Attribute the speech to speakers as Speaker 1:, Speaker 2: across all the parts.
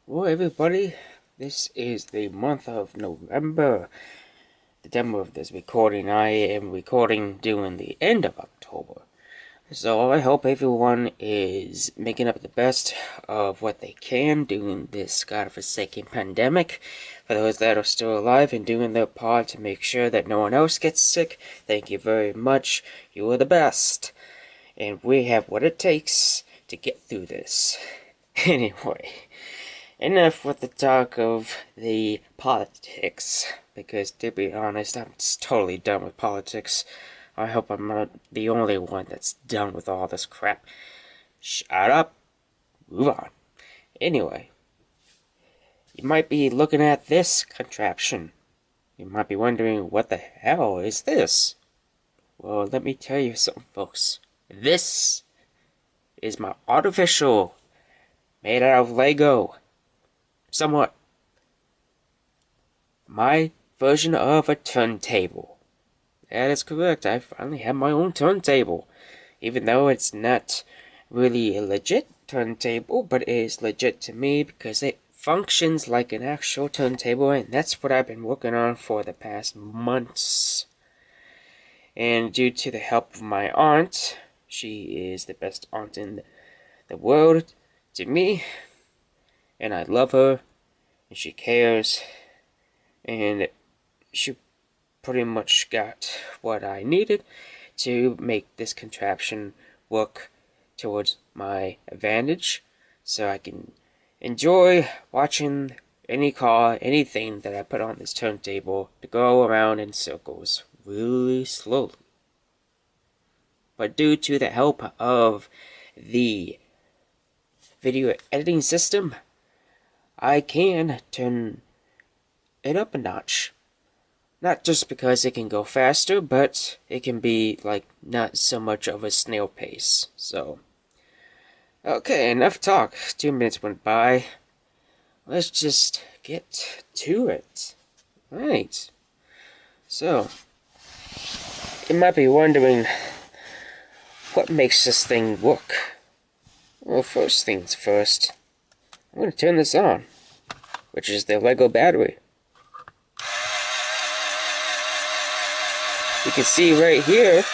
Speaker 1: Well, everybody, this is the month of November. The time of this recording, I am recording during the end of October. So I hope everyone is making up the best of what they can during this godforsaken pandemic. For those that are still alive and doing their part to make sure that no one else gets sick, thank you very much. You are the best. And we have what it takes to get through this. Anyway. Enough with the talk of the politics, because to be honest, I'm just totally done with politics. I hope I'm not the only one that's done with all this crap. Shut up. Move on. Anyway, you might be looking at this contraption. You might be wondering, what the hell is this? Well, let me tell you something, folks. This is my artificial, made out of Lego, somewhat my version of a turntable. That is correct, I finally have my own turntable. Even though it's not really a legit turntable, but it is legit to me because it functions like an actual turntable, and that's what I've been working on for the past months. And due to the help of my aunt, she is the best aunt in the world to me, and I love her, and she cares, and she pretty much got what I needed to make this contraption work towards my advantage, so I can enjoy watching any car, anything that I put on this turntable to go around in circles really slowly. But due to the help of the video editing system, I can turn it up a notch. Not just because it can go faster, but it can be, like, not so much of a snail pace. So, okay, enough talk. 2 minutes went by. Let's just get to it. Right. So, you might be wondering, what makes this thing work? Well, first things first, I'm going to turn this on, which is the Lego battery. You can see right here,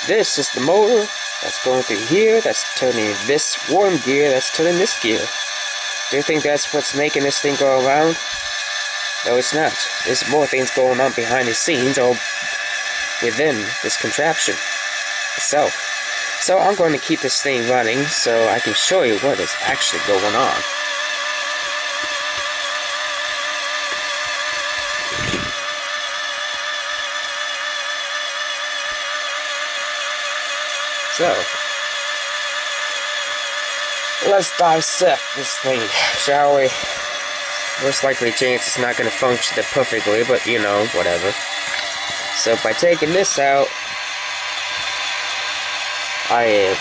Speaker 1: this is the motor that's going through here, that's turning this one gear, that's turning this gear. Do you think that's what's making this thing go around? No, it's not. There's more things going on behind the scenes or within this contraption itself. So I'm going to keep this thing running so I can show you what is actually going on. So, let's dissect this thing, shall we? Most likely chance it's not going to function perfectly, but you know, whatever. So by taking this out, I am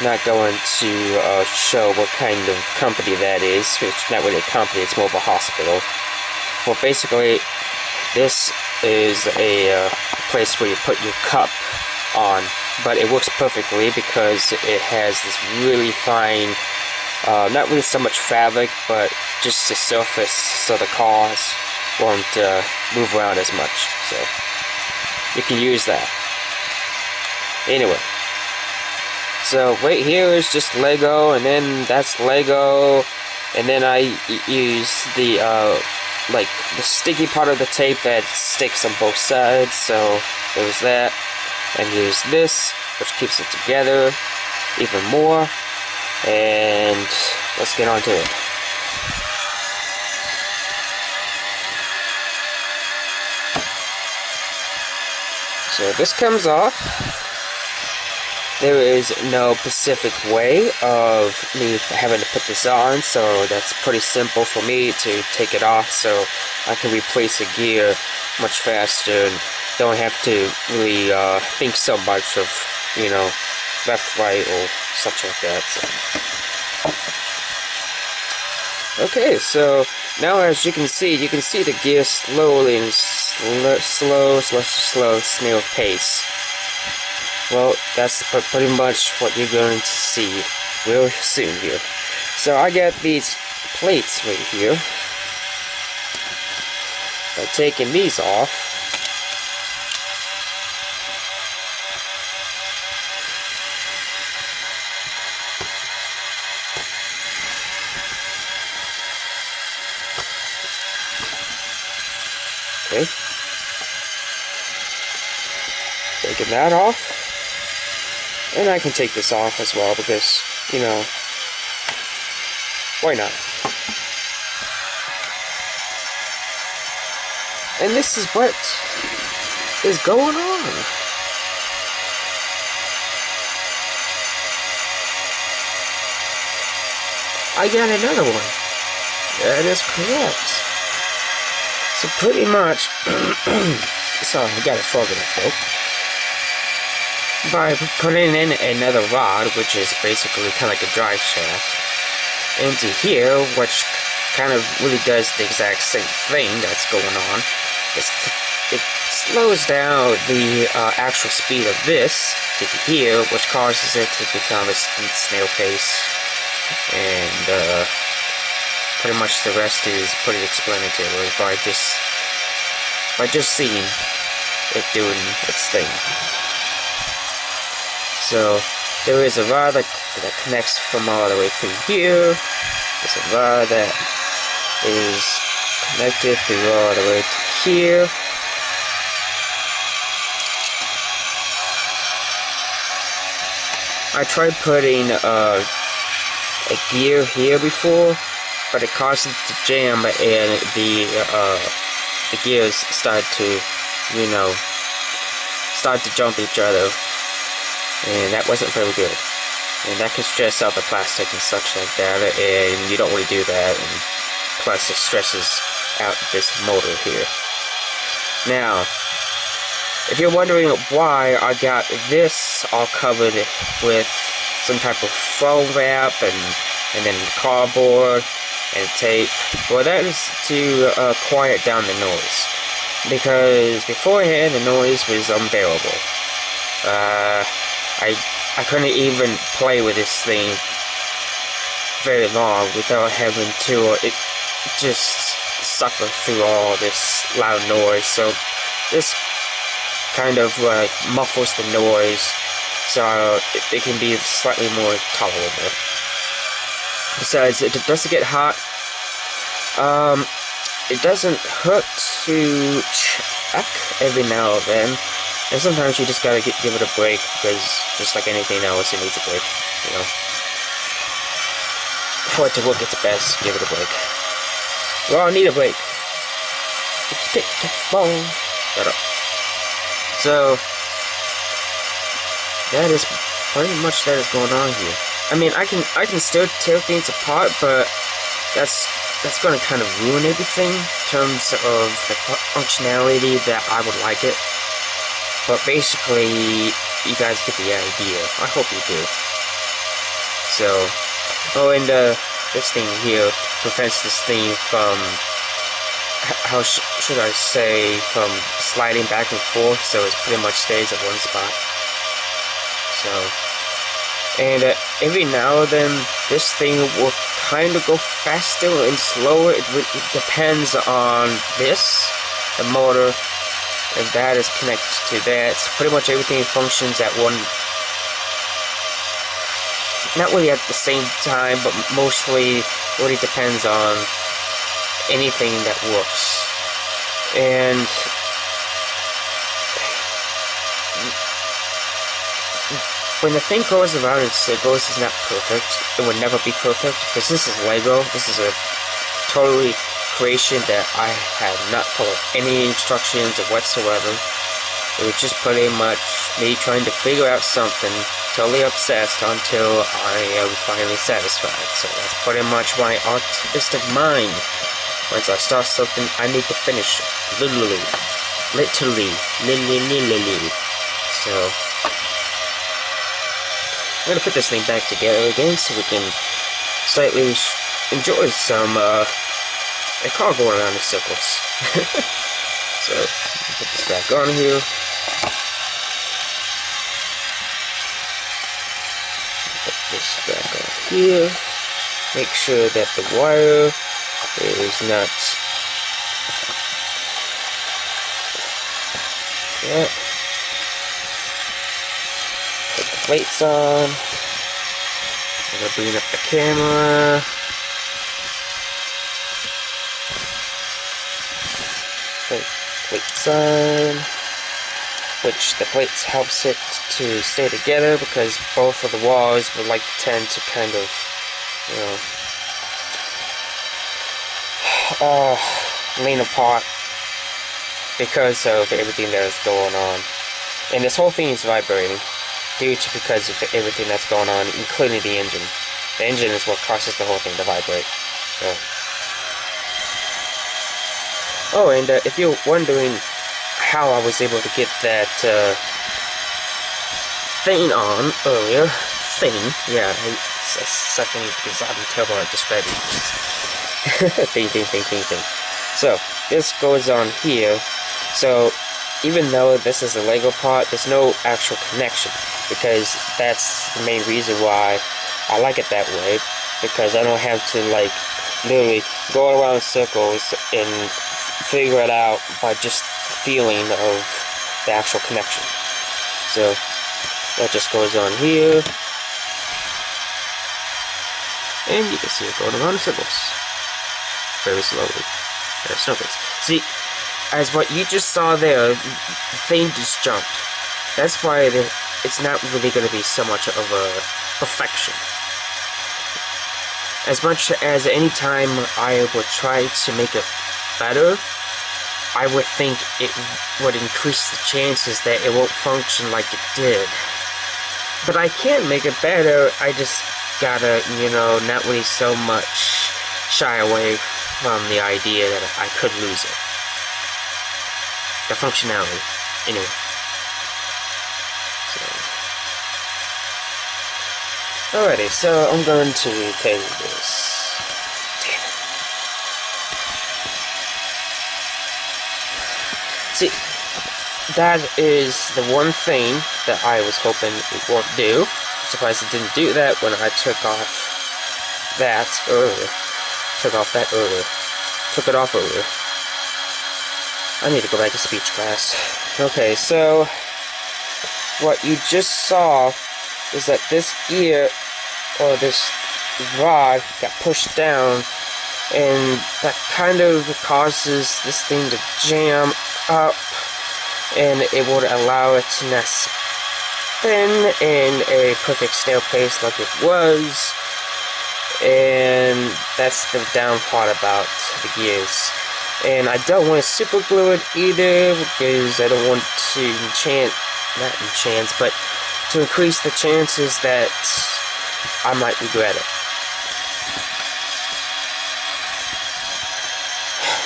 Speaker 1: not going to show what kind of company that is. It's not really a company, it's more of a hospital. Well, basically, this is a place where you put your cup on, but it works perfectly because it has this really fine, not really so much fabric, but just the surface so the cars won't move around as much. So you can use that. Anyway, so right here is just Lego, and then that's Lego, and then I use the like the sticky part of the tape that sticks on both sides. So there's that, and here's this, which keeps it together even more. And let's get on to it. So this comes off. There is no specific way of me having to put this on, so that's pretty simple for me to take it off so I can replace a gear much faster and don't have to really think so much of, you know, left, right, or such like that. So. Okay, so now as you can see the gear slowly and slow snail pace. Well, that's pretty much what you're going to see real soon here. So I got these plates right here. By taking these off, okay, taking that off, and I can take this off as well because, you know, why not? And this is what is going on. I got another one. That is correct. So pretty much, sorry, I got a frog in my throat. By putting in another rod, which is basically kind of like a drive shaft, into here, which kind of really does the exact same thing that's going on. It slows down the actual speed of this to here, which causes it to become a snail pace, and pretty much the rest is pretty explanatory by just seeing it doing its thing. So there is a rod that connects from all the way through here. There's a rod that is connected through all the way to here. I tried putting a gear here before, but it caused it to jam, and the gears start to, you know, start to jump each other, and that wasn't very good. And that can stress out the plastic and such like that, and you don't really do that, and plus it stresses out this motor here. Now, if you're wondering why I got this all covered with some type of foam wrap and then cardboard and tape, well, that is to quiet down the noise, because beforehand the noise was unbearable. I couldn't even play with this thing very long without having to just suffer through all this loud noise. So this kind of muffles the noise, so it can be slightly more tolerable. Besides, it doesn't get hot. It doesn't hurt to check every now and then. And sometimes you just gotta give it a break, because just like anything else, it needs a break, you know. For it to work its best, give it a break. We all need a break. Shut up. So that is pretty much that is going on here. I mean, I can still tear things apart, but that's gonna kind of ruin everything in terms of the functionality that I would like it. But basically, you guys get the idea. I hope you do. So, oh, and this thing here prevents this thing from, how should I say, from sliding back and forth, so it pretty much stays at one spot. So, and every now and then, this thing will kind of go faster and slower. It depends on this, the motor, and that is connected to that. So pretty much everything functions at one, not really at the same time, but mostly really depends on anything that works. And when the thing goes around in circles, it's not perfect. It would never be perfect, because this is Lego. This is a totally creation that I had not followed any instructions or whatsoever. It was just pretty much me trying to figure out something, totally obsessed, until I am finally satisfied. So that's pretty much my artistic mind. Once I start something, I need to finish it. Literally. So I'm gonna put this thing back together again so we can slightly enjoy some a car going around in circles. So, put this back on here. Put this back on here. Make sure that the wire is not. Yeah. Put the plates on. I'm gonna bring up the camera. Put plates on. Which the plates helps it to stay together because both of the walls would like to tend to kind of, lean apart because of everything that is going on. And this whole thing is vibrating because of everything that's going on, including the engine. The engine is what causes the whole thing to vibrate. So. Oh, and if you're wondering how I was able to get that thing on earlier, yeah, it's sucking because I'm terrible at describing things. thing. So, this goes on here. So, even though this is a Lego part, there's no actual connection, because that's the main reason why I like it that way, because I don't have to, like, literally go around in circles and figure it out by just feeling of the actual connection. So that just goes on here, and you can see it going around in circles very slowly. There's snowflakes. See, as what you just saw there, the thing just jumped. That's why it's not really going to be so much of a perfection. As much as any time I would try to make it better, I would think it would increase the chances that it won't function like it did. But I can't make it better, I just gotta, not really so much shy away from the idea that I could lose it. The functionality, anyway. Alrighty, so I'm going to table this. See, that is the one thing that I was hoping it won't do. I'm surprised it didn't do that when I took off that earlier. Took it off earlier. I need to go back to speech class. Okay, so what you just saw is that this gear, or this rod, got pushed down, and that kind of causes this thing to jam up, and it would allow it to not spin in a perfect snail pace like it was. And that's the down part about the gears. And I don't want to super glue it either, because I don't want to but to increase the chances that I might regret it.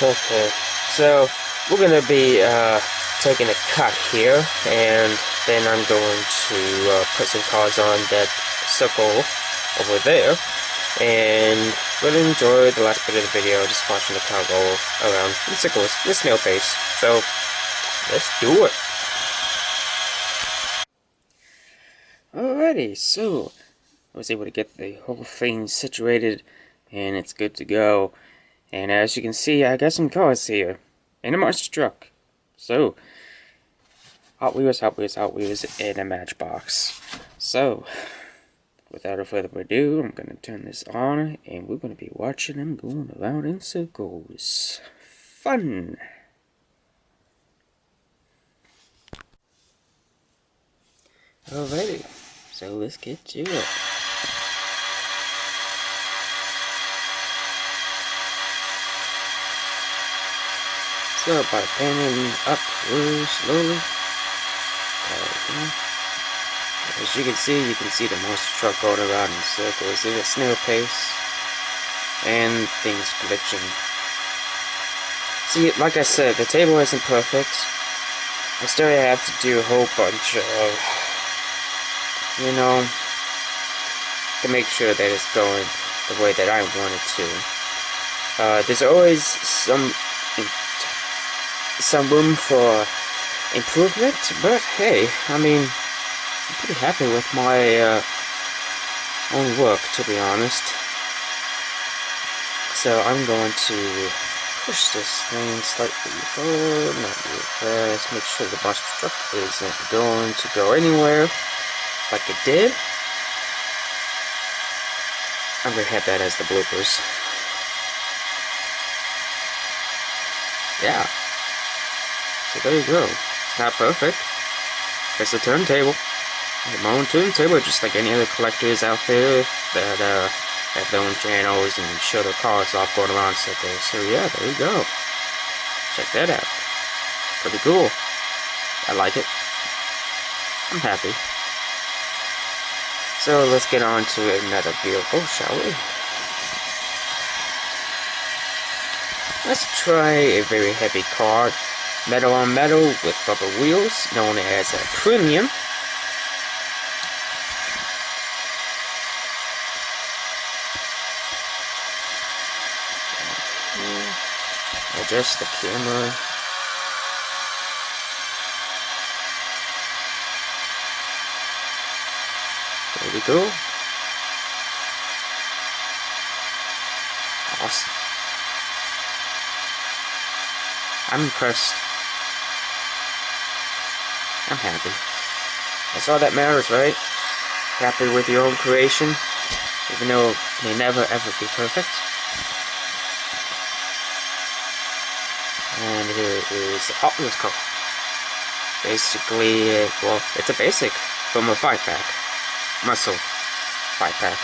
Speaker 1: Okay, so we're gonna be taking a cut here, and then I'm going to put some cars on that circle over there, and we'll enjoy the last bit of the video, just watching the car go around in circles in snail pace. So let's do it. Alrighty, so I was able to get the whole thing situated, and it's good to go. And as you can see, I got some cars here, and a monster truck. So, Hot Wheels, and a Matchbox. So, without further ado, I'm going to turn this on, and we're going to be watching them going around in circles. Fun! Alrighty, so let's get to it. So by panning up really slowly, as you can see the monster truck going around in circles in a snail pace, and things glitching. See, like I said, the table isn't perfect. I still have to do a whole bunch of, to make sure that it's going the way that I want it to. There's always some room for improvement, but hey, I'm pretty happy with my won't work, to be honest. So I'm going to push this thing slightly forward, not real fast, make sure the monster truck isn't going to go anywhere like it did. I'm going to have that as the bloopers. Yeah. So there you go. It's not perfect. It's a turntable. My own turntable, just like any other collectors out there that have their own channels and show their cars off going around circles. So yeah, there you go. Check that out. Pretty cool. I like it. I'm happy. So let's get on to another vehicle, shall we? Let's try a very heavy car, metal on metal with rubber wheels, known as a premium. Adjust the camera. There we go. Awesome. I'm impressed. I'm happy. That's all that matters, right? Happy with your own creation, even though it may never ever be perfect. And here is the Hot Wheels car. Basically, well, it's a basic from a 5-pack. Muscle 5-pack.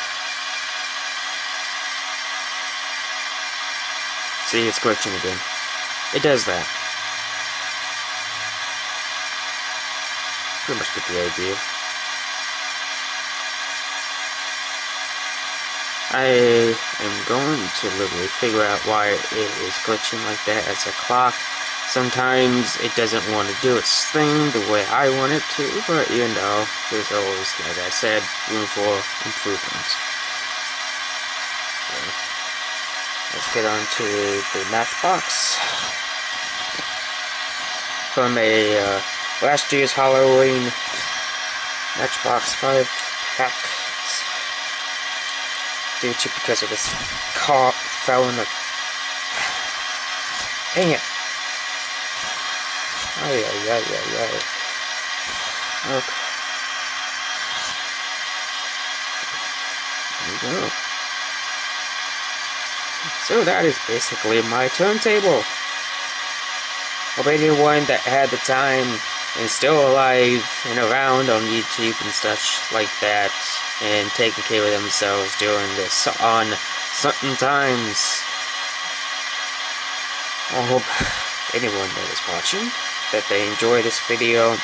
Speaker 1: See, it's glitching again. It does that. Pretty much get the idea. I am going to literally figure out why it is glitching like that as a clock. Sometimes it doesn't want to do its thing the way I want it to, but you know, there's always, like I said, room for improvement. So, let's get on to the Matchbox. From a last year's Halloween Matchbox 5-pack. Due to because of this car fell in the... Dang it. Ay. Okay. There we go. So that is basically my turntable. Hope anyone that had the time and still alive and around on YouTube and such like that and taking care of themselves during this on certain times. I hope anyone that is watching that they enjoy this video.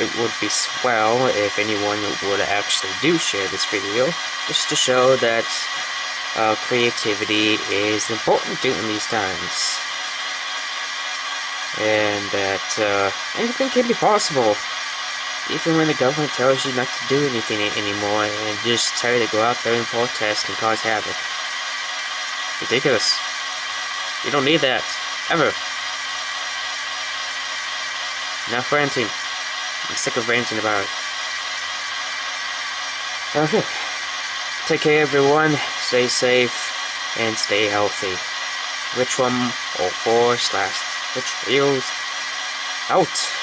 Speaker 1: It would be swell if anyone would actually do share this video, just to show that creativity is important during these times. And that anything can be possible, even when the government tells you not to do anything anymore and just tell you to go out there and protest and cause havoc. Ridiculous. You don't need that. Ever. Enough ranting. I'm sick of ranting about it. Okay. Take care, everyone. Stay safe and stay healthy. Rich104/RichWheels out.